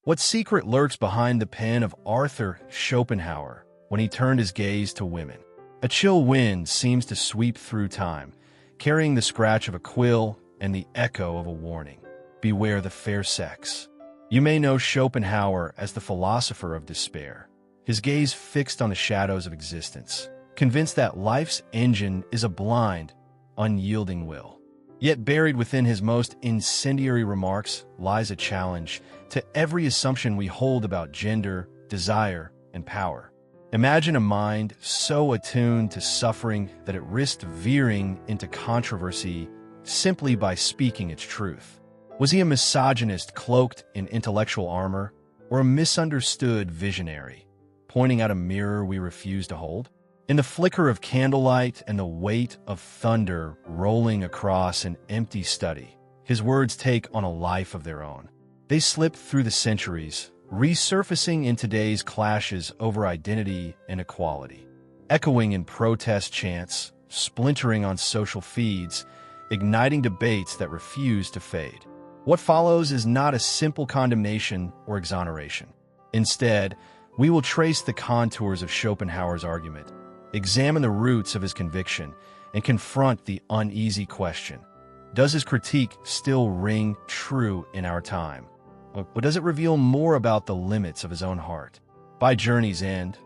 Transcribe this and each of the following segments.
What secret lurks behind the pen of Arthur Schopenhauer when he turned his gaze to women? A chill wind seems to sweep through time, carrying the scratch of a quill and the echo of a warning. Beware the fair sex. You may know Schopenhauer as the philosopher of despair, his gaze fixed on the shadows of existence, convinced that life's engine is a blind, unyielding will. Yet buried within his most incendiary remarks lies a challenge to every assumption we hold about gender, desire, and power. Imagine a mind so attuned to suffering that it risked veering into controversy simply by speaking its truth. Was he a misogynist cloaked in intellectual armor, or a misunderstood visionary, pointing out a mirror we refuse to hold? In the flicker of candlelight and the weight of thunder rolling across an empty study, his words take on a life of their own. They slip through the centuries, resurfacing in today's clashes over identity and equality, echoing in protest chants, splintering on social feeds, igniting debates that refuse to fade. What follows is not a simple condemnation or exoneration. Instead, we will trace the contours of Schopenhauer's argument, examine the roots of his conviction, and confront the uneasy question: does his critique still ring true in our time? Or does it reveal more about the limits of his own heart? By journey's end,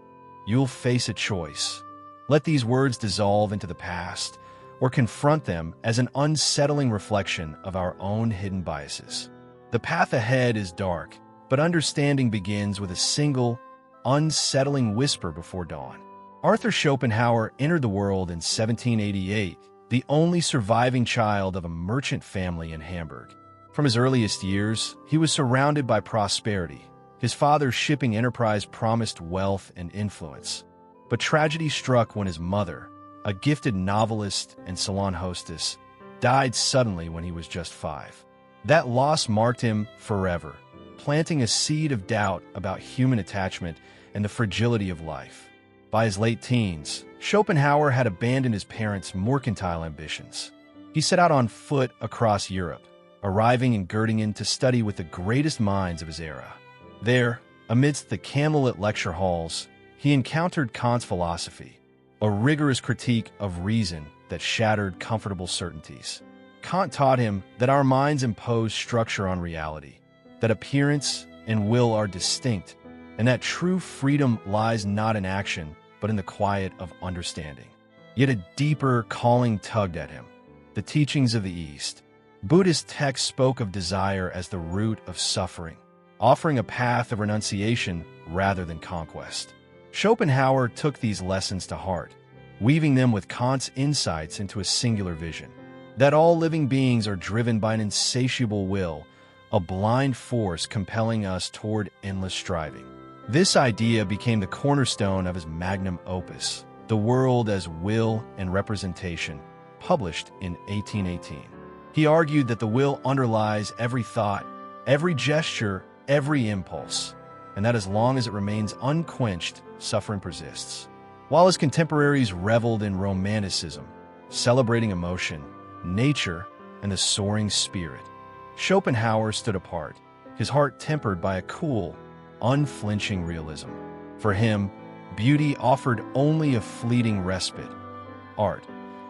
you'll face a choice. Let these words dissolve into the past, or confront them as an unsettling reflection of our own hidden biases. The path ahead is dark, but understanding begins with a single, unsettling whisper before dawn. Arthur Schopenhauer entered the world in 1788, the only surviving child of a merchant family in Hamburg. From his earliest years, he was surrounded by prosperity. His father's shipping enterprise promised wealth and influence. But tragedy struck when his mother, a gifted novelist and salon hostess, died suddenly when he was just 5. That loss marked him forever, planting a seed of doubt about human attachment and the fragility of life. By his late teens, Schopenhauer had abandoned his parents' mercantile ambitions. He set out on foot across Europe, arriving in Göttingen to study with the greatest minds of his era. There, amidst the candlelit lecture halls, he encountered Kant's philosophy, a rigorous critique of reason that shattered comfortable certainties. Kant taught him that our minds impose structure on reality, that appearance and will are distinct, and that true freedom lies not in action, but in the quiet of understanding. Yet a deeper calling tugged at him: the teachings of the East. Buddhist texts spoke of desire as the root of suffering, offering a path of renunciation rather than conquest. Schopenhauer took these lessons to heart, weaving them with Kant's insights into a singular vision: that all living beings are driven by an insatiable will, a blind force compelling us toward endless striving. This idea became the cornerstone of his magnum opus, The World as Will and Representation, published in 1818. He argued that the will underlies every thought, every gesture, every impulse, and that as long as it remains unquenched, suffering persists. While his contemporaries reveled in romanticism, celebrating emotion, nature, and the soaring spirit, Schopenhauer stood apart, his heart tempered by a cool, unflinching realism. For him, beauty offered only a fleeting respite. Art,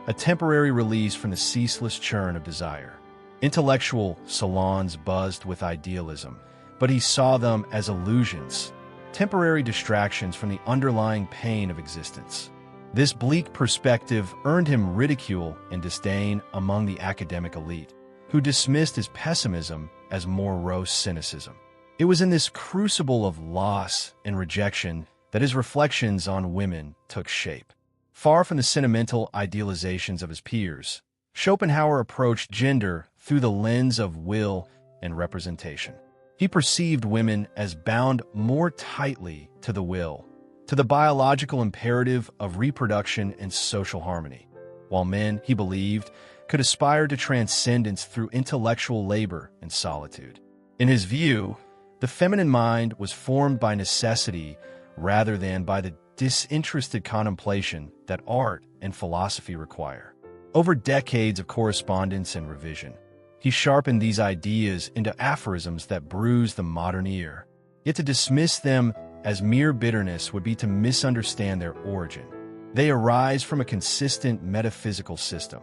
a temporary release from the ceaseless churn of desire. Intellectual salons buzzed with idealism, but he saw them as illusions, temporary distractions from the underlying pain of existence. This bleak perspective earned him ridicule and disdain among the academic elite, who dismissed his pessimism as morose cynicism. It was in this crucible of loss and rejection that his reflections on women took shape. Far from the sentimental idealizations of his peers, Schopenhauer approached gender through the lens of will and representation. He perceived women as bound more tightly to the will, to the biological imperative of reproduction and social harmony, while men, he believed, could aspire to transcendence through intellectual labor and solitude. In his view, the feminine mind was formed by necessity rather than by the disinterested contemplation that art and philosophy require. Over decades of correspondence and revision, he sharpened these ideas into aphorisms that bruise the modern ear. Yet to dismiss them as mere bitterness would be to misunderstand their origin. They arise from a consistent metaphysical system,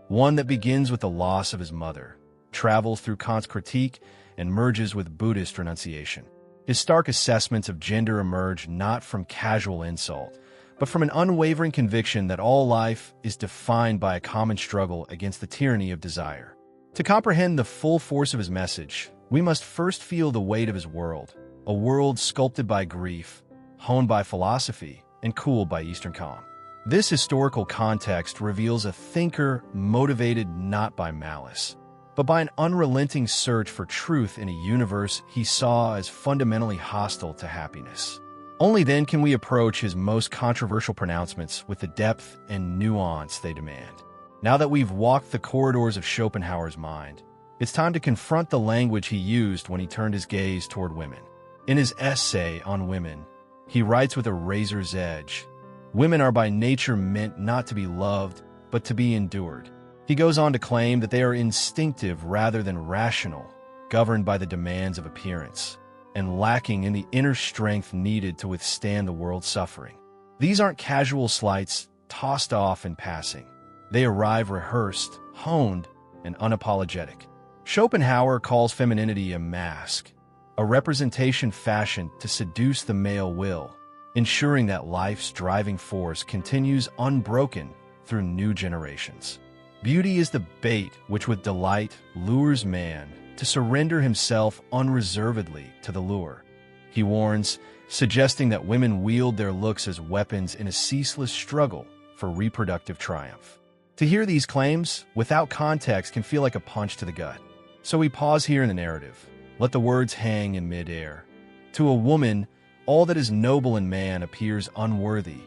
one that begins with the loss of his mother, travels through Kant's critique, and merges with Buddhist renunciation. His stark assessments of gender emerge not from casual insult, but from an unwavering conviction that all life is defined by a common struggle against the tyranny of desire. To comprehend the full force of his message, we must first feel the weight of his world, a world sculpted by grief, honed by philosophy, and cooled by Eastern calm. This historical context reveals a thinker motivated not by malice, but by an unrelenting search for truth in a universe he saw as fundamentally hostile to happiness. Only then can we approach his most controversial pronouncements with the depth and nuance they demand. Now that we've walked the corridors of Schopenhauer's mind, it's time to confront the language he used when he turned his gaze toward women. In his essay on women, he writes with a razor's edge, "Women are by nature meant not to be loved, but to be endured." He goes on to claim that they are instinctive rather than rational, governed by the demands of appearance, and lacking in the inner strength needed to withstand the world's suffering. These aren't casual slights tossed off in passing. They arrive rehearsed, honed, and unapologetic. Schopenhauer calls femininity a mask, a representation fashioned to seduce the male will, ensuring that life's driving force continues unbroken through new generations. Beauty is the bait which with delight lures man to surrender himself unreservedly to the lure. He warns, suggesting that women wield their looks as weapons in a ceaseless struggle for reproductive triumph. To hear these claims without context can feel like a punch to the gut. So we pause here in the narrative. Let the words hang in midair. To a woman, all that is noble in man appears unworthy,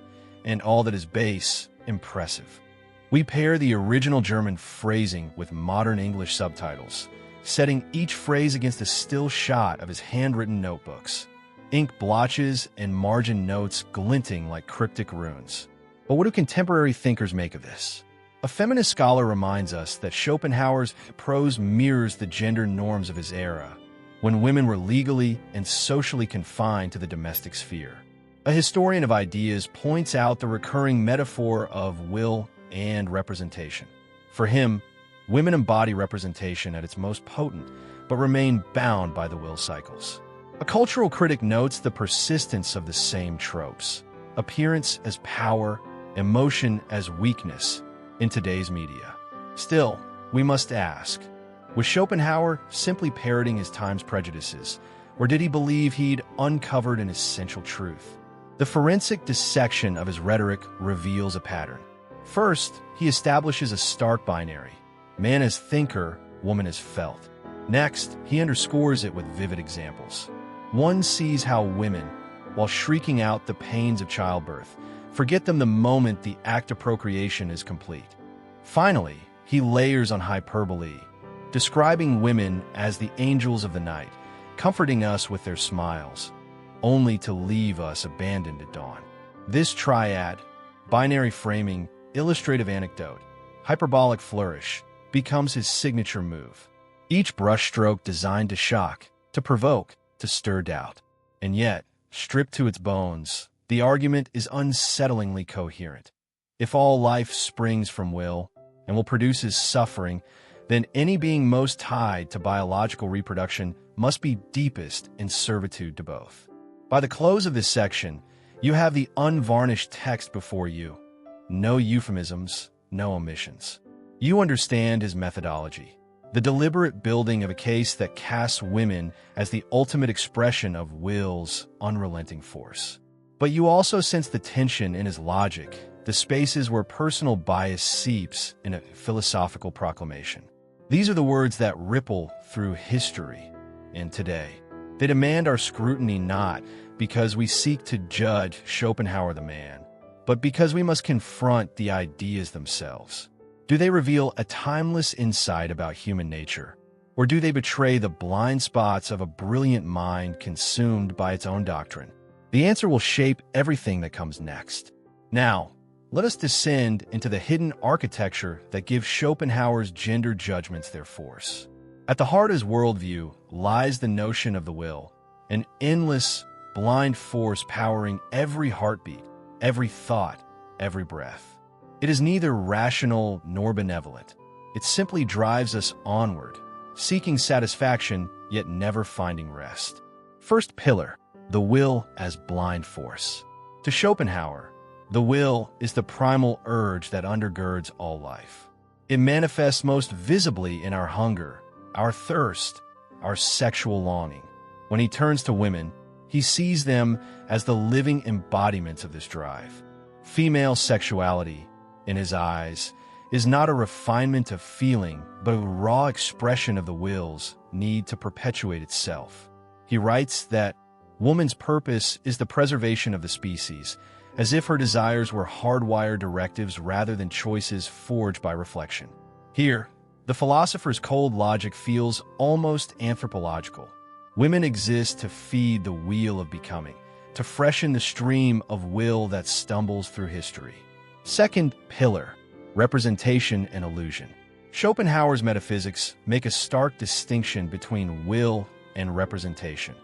and all that is base, impressive. We pair the original German phrasing with modern English subtitles, setting each phrase against a still shot of his handwritten notebooks, ink blotches and margin notes glinting like cryptic runes. But what do contemporary thinkers make of this? A feminist scholar reminds us that Schopenhauer's prose mirrors the gender norms of his era, when women were legally and socially confined to the domestic sphere. A historian of ideas points out the recurring metaphor of will and representation. For him, women embody representation at its most potent, but remain bound by the will cycles. A cultural critic notes the persistence of the same tropes, appearance as power, emotion as weakness, in today's media. Still, we must ask, was Schopenhauer simply parroting his time's prejudices, or did he believe he'd uncovered an essential truth? The forensic dissection of his rhetoric reveals a pattern. First, he establishes a stark binary: man as thinker, woman as felt. Next, he underscores it with vivid examples. One sees how women, while shrieking out the pains of childbirth, forget them the moment the act of procreation is complete. Finally, he layers on hyperbole, describing women as the angels of the night, comforting us with their smiles, only to leave us abandoned at dawn. This triad, binary framing, illustrative anecdote, hyperbolic flourish, becomes his signature move. Each brushstroke designed to shock, to provoke, to stir doubt. And yet, stripped to its bones, the argument is unsettlingly coherent. If all life springs from will, and will produces suffering, then any being most tied to biological reproduction must be deepest in servitude to both. By the close of this section, you have the unvarnished text before you. No euphemisms, no omissions. You understand his methodology, the deliberate building of a case that casts women as the ultimate expression of will's unrelenting force. But you also sense the tension in his logic, the spaces where personal bias seeps in a philosophical proclamation. These are the words that ripple through history and today. They demand our scrutiny not because we seek to judge Schopenhauer the man, but because we must confront the ideas themselves. Do they reveal a timeless insight about human nature, or do they betray the blind spots of a brilliant mind consumed by its own doctrine? The answer will shape everything that comes next. Now, let us descend into the hidden architecture that gives Schopenhauer's gender judgments their force. At the heart of his worldview lies the notion of the will, an endless, blind force powering every heartbeat, every thought, every breath. It is neither rational nor benevolent. It simply drives us onward, seeking satisfaction yet never finding rest. First pillar, the will as blind force. To Schopenhauer, the will is the primal urge that undergirds all life. It manifests most visibly in our hunger, our thirst, our sexual longing. When he turns to women, he sees them as the living embodiments of this drive. Female sexuality, in his eyes, is not a refinement of feeling, but a raw expression of the will's need to perpetuate itself. He writes that woman's purpose is the preservation of the species, as if her desires were hardwired directives rather than choices forged by reflection. Here, the philosopher's cold logic feels almost anthropological. Women exist to feed the wheel of becoming, to freshen the stream of will that stumbles through history. Second pillar, representation and illusion. Schopenhauer's metaphysics make a stark distinction between will and representation,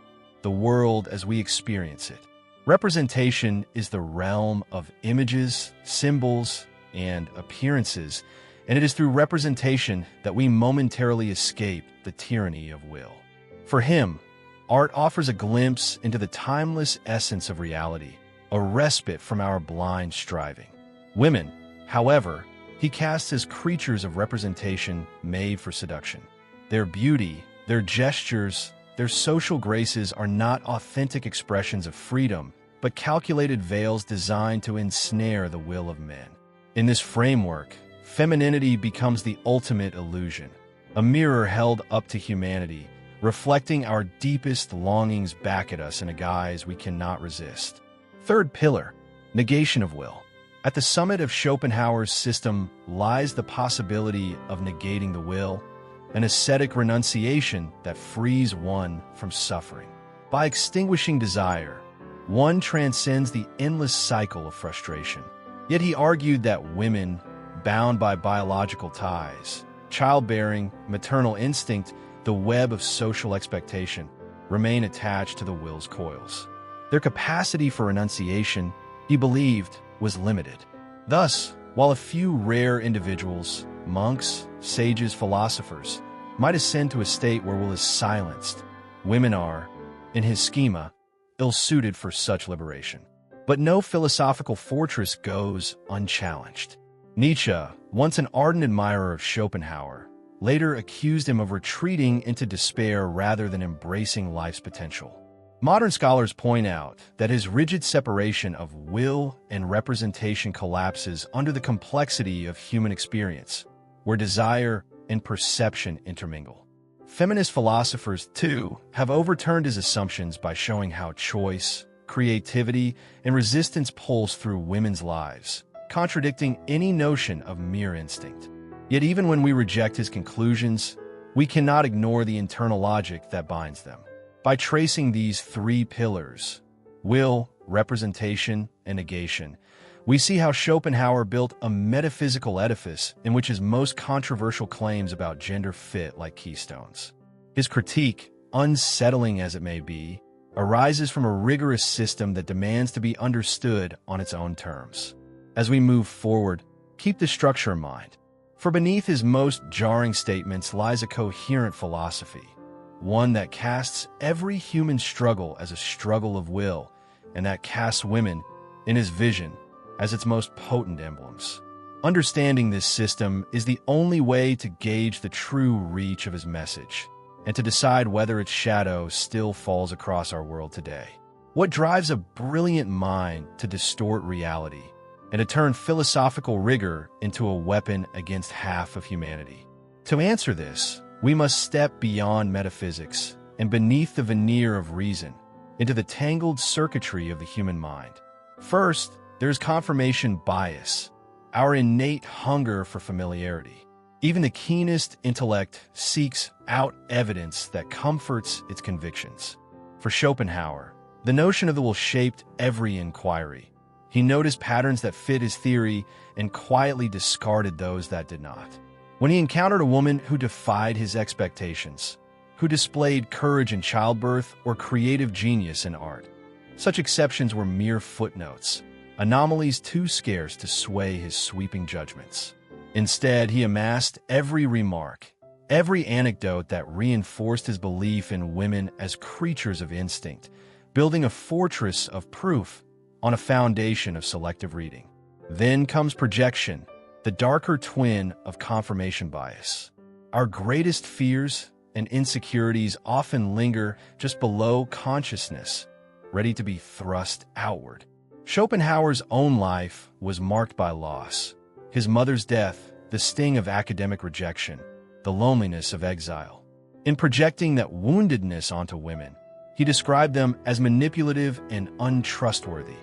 the world as we experience it. Representation is the realm of images, symbols, and appearances, and it is through representation that we momentarily escape the tyranny of will. For him, art offers a glimpse into the timeless essence of reality, a respite from our blind striving. Women, however, he casts as creatures of representation made for seduction. Their beauty, their gestures, their social graces are not authentic expressions of freedom, but calculated veils designed to ensnare the will of men. In this framework, femininity becomes the ultimate illusion, a mirror held up to humanity, reflecting our deepest longings back at us in a guise we cannot resist. Third pillar, negation of will. At the summit of Schopenhauer's system lies the possibility of negating the will, an ascetic renunciation that frees one from suffering. By extinguishing desire, one transcends the endless cycle of frustration. Yet he argued that women, bound by biological ties, childbearing, maternal instinct, the web of social expectation, remain attached to the will's coils. Their capacity for renunciation, he believed, was limited. Thus, while a few rare individuals, monks, sages, philosophers, might ascend to a state where will is silenced, women are, in his schema, ill-suited for such liberation. But no philosophical fortress goes unchallenged. Nietzsche, once an ardent admirer of Schopenhauer, later accused him of retreating into despair rather than embracing life's potential. Modern scholars point out that his rigid separation of will and representation collapses under the complexity of human experience, where desire and perception intermingle. Feminist philosophers, too, have overturned his assumptions by showing how choice, creativity, and resistance pulls through women's lives, contradicting any notion of mere instinct. Yet even when we reject his conclusions, we cannot ignore the internal logic that binds them. By tracing these three pillars, will, representation, and negation, we see how Schopenhauer built a metaphysical edifice in which his most controversial claims about gender fit like keystones. His critique, unsettling as it may be, arises from a rigorous system that demands to be understood on its own terms. As we move forward, keep this structure in mind, for beneath his most jarring statements lies a coherent philosophy, one that casts every human struggle as a struggle of will, and that casts women, in his vision, as its most potent emblems. Understanding this system is the only way to gauge the true reach of his message, and to decide whether its shadow still falls across our world today. What drives a brilliant mind to distort reality, and to turn philosophical rigor into a weapon against half of humanity? To answer this, we must step beyond metaphysics and beneath the veneer of reason into the tangled circuitry of the human mind. First, there's confirmation bias, our innate hunger for familiarity. Even the keenest intellect seeks out evidence that comforts its convictions. For Schopenhauer, the notion of the will shaped every inquiry. He noticed patterns that fit his theory and quietly discarded those that did not. When he encountered a woman who defied his expectations, who displayed courage in childbirth or creative genius in art. Such exceptions were mere footnotes, anomalies too scarce to sway his sweeping judgments. Instead, he amassed every remark, every anecdote that reinforced his belief in women as creatures of instinct, building a fortress of proof on a foundation of selective reading. Then comes projection, the darker twin of confirmation bias. Our greatest fears and insecurities often linger just below consciousness, ready to be thrust outward. Schopenhauer's own life was marked by loss. His mother's death, the sting of academic rejection, the loneliness of exile. In projecting that woundedness onto women, he described them as manipulative and untrustworthy,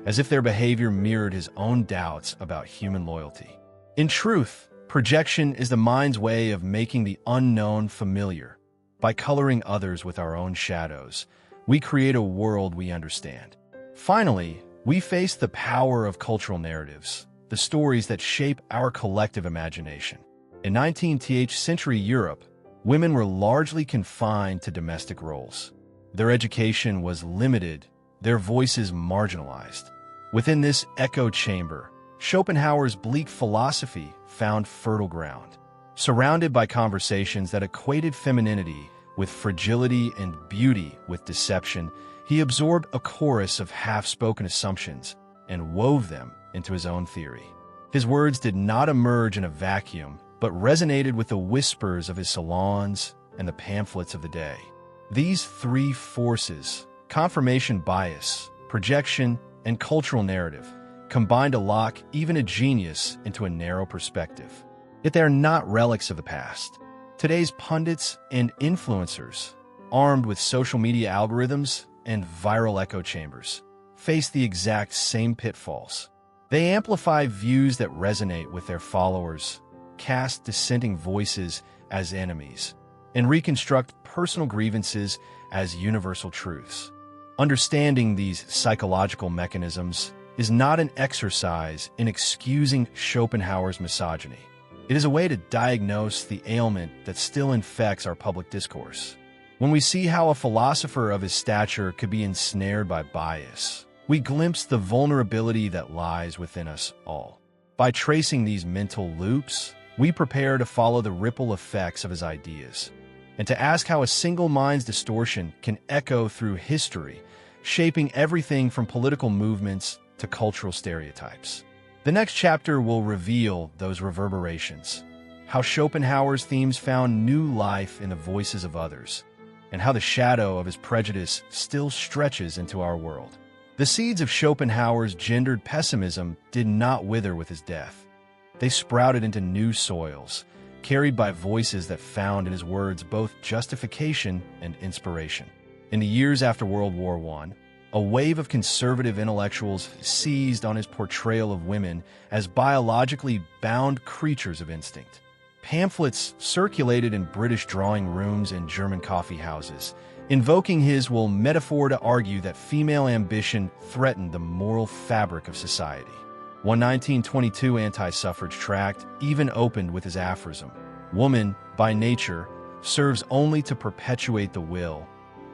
as if their behavior mirrored his own doubts about human loyalty. In truth, projection is the mind's way of making the unknown familiar. By coloring others with our own shadows, we create a world we understand. Finally, we face the power of cultural narratives, the stories that shape our collective imagination. In 19th century Europe, women were largely confined to domestic roles. Their education was limited, their voices marginalized. Within this echo chamber, Schopenhauer's bleak philosophy found fertile ground. Surrounded by conversations that equated femininity with fragility and beauty with deception, he absorbed a chorus of half-spoken assumptions and wove them into his own theory. His words did not emerge in a vacuum, but resonated with the whispers of his salons and the pamphlets of the day. These three forces, confirmation bias, projection, and cultural narrative, combined to lock even a genius into a narrow perspective. Yet they are not relics of the past. Today's pundits and influencers, armed with social media algorithms and viral echo chambers, face the exact same pitfalls. They amplify views that resonate with their followers, cast dissenting voices as enemies, and reconstruct personal grievances as universal truths. Understanding these psychological mechanisms is not an exercise in excusing Schopenhauer's misogyny. It is a way to diagnose the ailment that still infects our public discourse. When we see how a philosopher of his stature could be ensnared by bias, we glimpse the vulnerability that lies within us all. By tracing these mental loops, we prepare to follow the ripple effects of his ideas, and to ask how a single mind's distortion can echo through history, shaping everything from political movements to cultural stereotypes. The next chapter will reveal those reverberations, how Schopenhauer's themes found new life in the voices of others, and how the shadow of his prejudice still stretches into our world. The seeds of Schopenhauer's gendered pessimism did not wither with his death. They sprouted into new soils, carried by voices that found in his words both justification and inspiration. In the years after World War I, a wave of conservative intellectuals seized on his portrayal of women as biologically bound creatures of instinct. Pamphlets circulated in British drawing rooms and German coffee houses, invoking his metaphor to argue that female ambition threatened the moral fabric of society. One 1922 anti-suffrage tract even opened with his aphorism, "Woman, by nature, serves only to perpetuate the will,"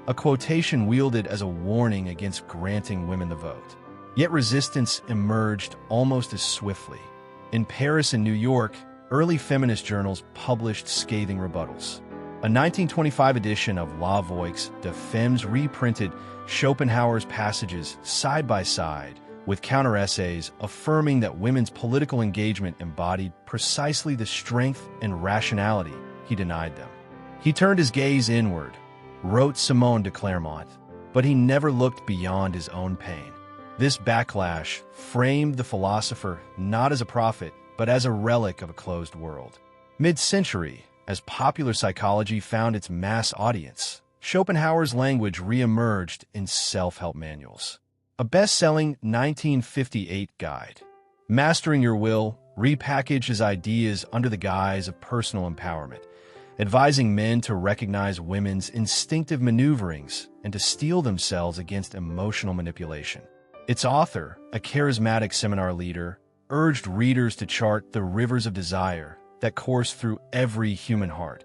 a quotation wielded as a warning against granting women the vote. Yet resistance emerged almost as swiftly. In Paris and New York, early feminist journals published scathing rebuttals. A 1925 edition of La Voix de Femmes reprinted Schopenhauer's passages side by side with counter-essays affirming that women's political engagement embodied precisely the strength and rationality he denied them. He turned his gaze inward, wrote Simone de Clermont, but he never looked beyond his own pain. This backlash framed the philosopher not as a prophet, but as a relic of a closed world. Mid-century, as popular psychology found its mass audience, Schopenhauer's language re-emerged in self-help manuals. A best-selling 1958 guide, Mastering Your Will, repackaged his ideas under the guise of personal empowerment, advising men to recognize women's instinctive maneuverings and to steel themselves against emotional manipulation. Its author, a charismatic seminar leader, urged readers to chart the rivers of desire that course through every human heart,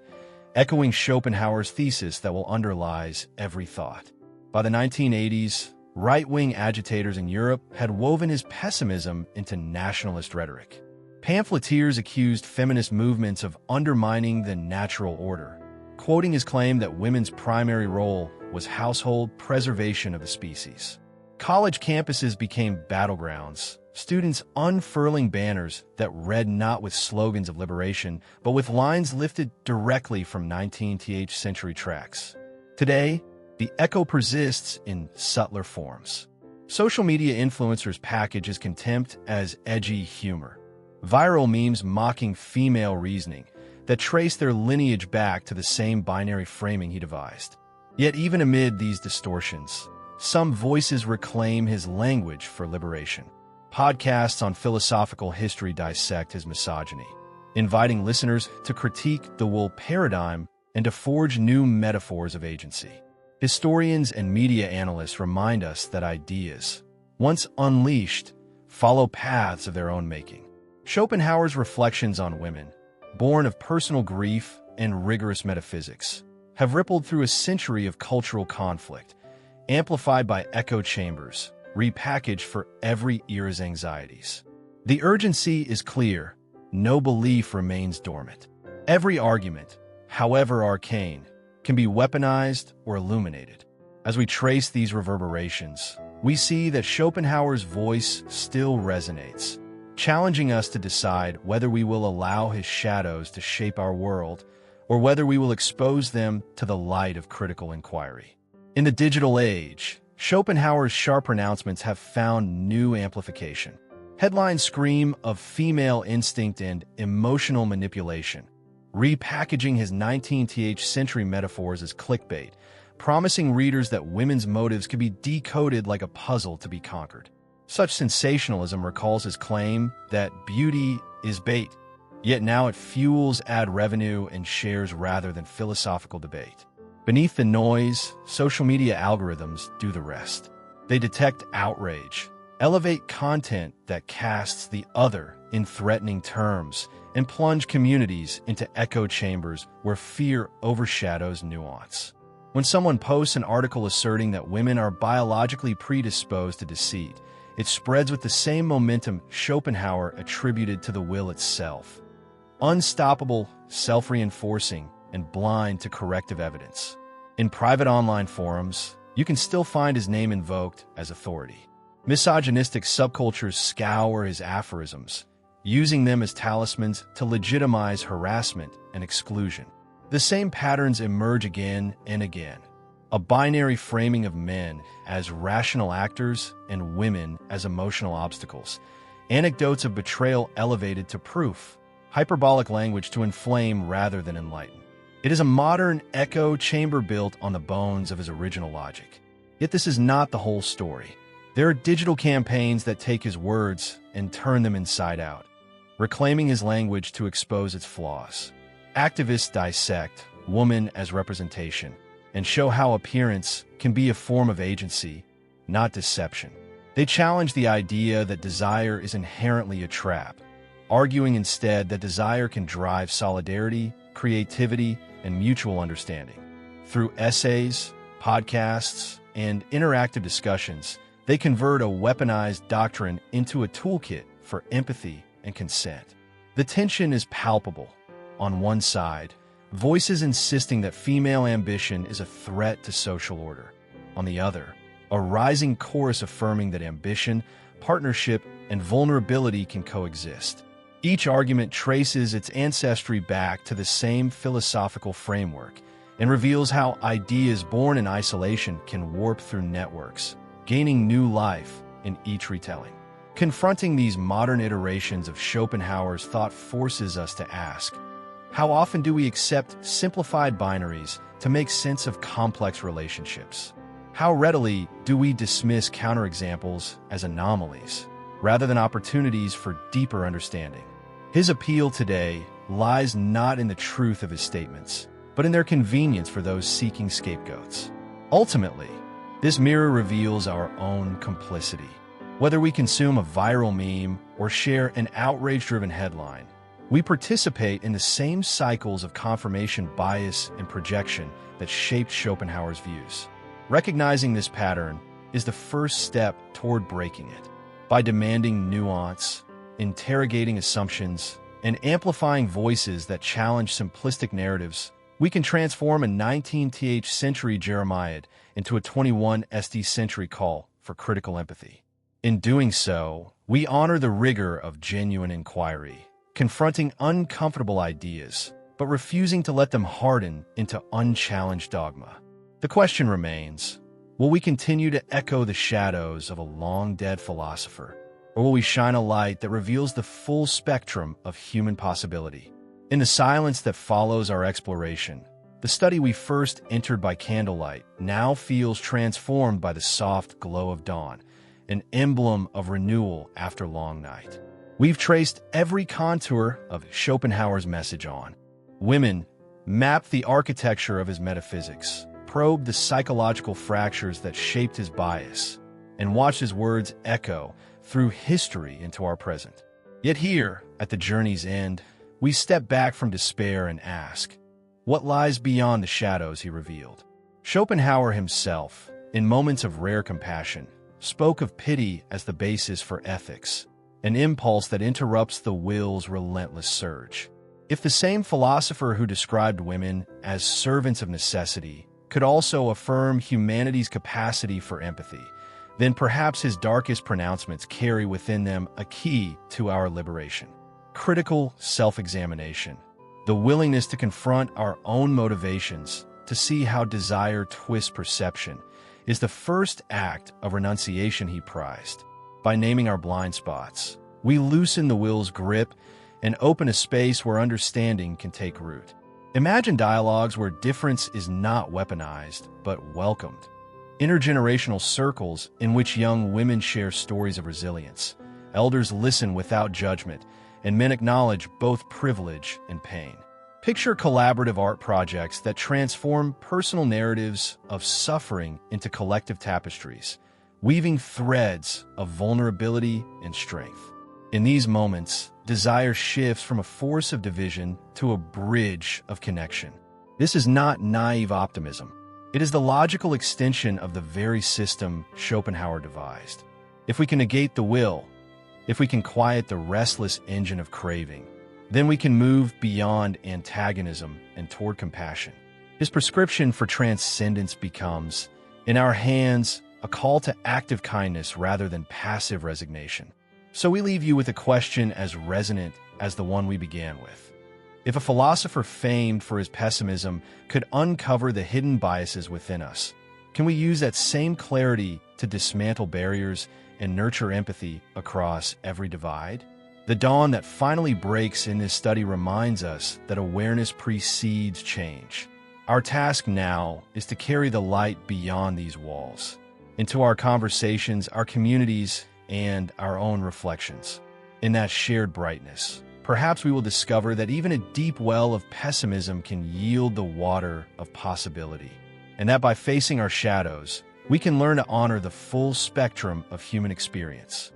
echoing Schopenhauer's thesis that will underlies every thought. By the 1980s, right-wing agitators in Europe had woven his pessimism into nationalist rhetoric. Pamphleteers accused feminist movements of undermining the natural order, quoting his claim that women's primary role was household preservation of the species. College campuses became battlegrounds, students unfurling banners that read not with slogans of liberation, but with lines lifted directly from 19th century tracts. Today, the echo persists in subtler forms. Social media influencers package his contempt as edgy humor. Viral memes mocking female reasoning that trace their lineage back to the same binary framing he devised. Yet even amid these distortions, some voices reclaim his language for liberation. Podcasts on philosophical history dissect his misogyny, inviting listeners to critique the wool paradigm and to forge new metaphors of agency. Historians and media analysts remind us that ideas, once unleashed, follow paths of their own making. Schopenhauer's reflections on women, born of personal grief and rigorous metaphysics, have rippled through a century of cultural conflict, amplified by echo chambers, repackaged for every era's anxieties. The urgency is clear. No belief remains dormant. Every argument, however arcane, can be weaponized or illuminated. As we trace these reverberations, we see that Schopenhauer's voice still resonates, challenging us to decide whether we will allow his shadows to shape our world or whether we will expose them to the light of critical inquiry. In the digital age, Schopenhauer's sharp pronouncements have found new amplification. Headlines scream of female instinct and emotional manipulation, repackaging his 19th century metaphors as clickbait, promising readers that women's motives could be decoded like a puzzle to be conquered. Such sensationalism recalls his claim that beauty is bait, yet now it fuels ad revenue and shares rather than philosophical debate. Beneath the noise, social media algorithms do the rest. They detect outrage, elevate content that casts the other in threatening terms, and plunge communities into echo chambers where fear overshadows nuance. When someone posts an article asserting that women are biologically predisposed to deceit, it spreads with the same momentum Schopenhauer attributed to the will itself. Unstoppable, self-reinforcing, and blind to corrective evidence. In private online forums, you can still find his name invoked as authority. Misogynistic subcultures scour his aphorisms, using them as talismans to legitimize harassment and exclusion. The same patterns emerge again and again. A binary framing of men as rational actors and women as emotional obstacles. Anecdotes of betrayal elevated to proof. Hyperbolic language to inflame rather than enlighten. It is a modern echo chamber built on the bones of his original logic. Yet this is not the whole story. There are digital campaigns that take his words and turn them inside out, reclaiming his language to expose its flaws. Activists dissect woman as representation and show how appearance can be a form of agency, not deception. They challenge the idea that desire is inherently a trap, arguing instead that desire can drive solidarity, creativity, and mutual understanding. Through essays, podcasts, and interactive discussions, they convert a weaponized doctrine into a toolkit for empathy and consent. The tension is palpable. On one side, voices insisting that female ambition is a threat to social order. On the other, a rising chorus affirming that ambition, partnership, and vulnerability can coexist. Each argument traces its ancestry back to the same philosophical framework and reveals how ideas born in isolation can warp through networks, gaining new life in each retelling. Confronting these modern iterations of Schopenhauer's thought forces us to ask, how often do we accept simplified binaries to make sense of complex relationships? How readily do we dismiss counterexamples as anomalies, rather than opportunities for deeper understanding? His appeal today lies not in the truth of his statements, but in their convenience for those seeking scapegoats. Ultimately, this mirror reveals our own complicity. Whether we consume a viral meme or share an outrage-driven headline, We participate in the same cycles of confirmation bias and projection that shaped Schopenhauer's views. Recognizing this pattern is the first step toward breaking it. By demanding nuance, interrogating assumptions, and amplifying voices that challenge simplistic narratives, we can transform a 19th century Jeremiad into a 21st century call for critical empathy. In doing so, we honor the rigor of genuine inquiry, confronting uncomfortable ideas, but refusing to let them harden into unchallenged dogma. The question remains, will we continue to echo the shadows of a long-dead philosopher, or will we shine a light that reveals the full spectrum of human possibility? In the silence that follows our exploration, the study we first entered by candlelight now feels transformed by the soft glow of dawn, an emblem of renewal after long night. We've traced every contour of Schopenhauer's message on women, mapped the architecture of his metaphysics, probed the psychological fractures that shaped his bias, and watched his words echo through history into our present. Yet here, at the journey's end, we step back from despair and ask, what lies beyond the shadows he revealed? Schopenhauer himself, in moments of rare compassion, spoke of pity as the basis for ethics, an impulse that interrupts the will's relentless surge. If the same philosopher who described women as servants of necessity could also affirm humanity's capacity for empathy, then perhaps his darkest pronouncements carry within them a key to our liberation. Critical self-examination, the willingness to confront our own motivations, to see how desire twists perception, is the first act of renunciation he prized. By naming our blind spots, we loosen the will's grip and open a space where understanding can take root. Imagine dialogues where difference is not weaponized, but welcomed. Intergenerational circles in which young women share stories of resilience, elders listen without judgment, and men acknowledge both privilege and pain. Picture collaborative art projects that transform personal narratives of suffering into collective tapestries, weaving threads of vulnerability and strength. In these moments, desire shifts from a force of division to a bridge of connection. This is not naive optimism. It is the logical extension of the very system Schopenhauer devised. If we can negate the will, if we can quiet the restless engine of craving, then we can move beyond antagonism and toward compassion. His prescription for transcendence becomes, in our hands, a call to active kindness rather than passive resignation. So we leave you with a question as resonant as the one we began with. If a philosopher famed for his pessimism could uncover the hidden biases within us, can we use that same clarity to dismantle barriers and nurture empathy across every divide? The dawn that finally breaks in this study reminds us that awareness precedes change. Our task now is to carry the light beyond these walls, into our conversations, our communities, and our own reflections. In that shared brightness, perhaps we will discover that even a deep well of pessimism can yield the water of possibility, and that by facing our shadows, we can learn to honor the full spectrum of human experience.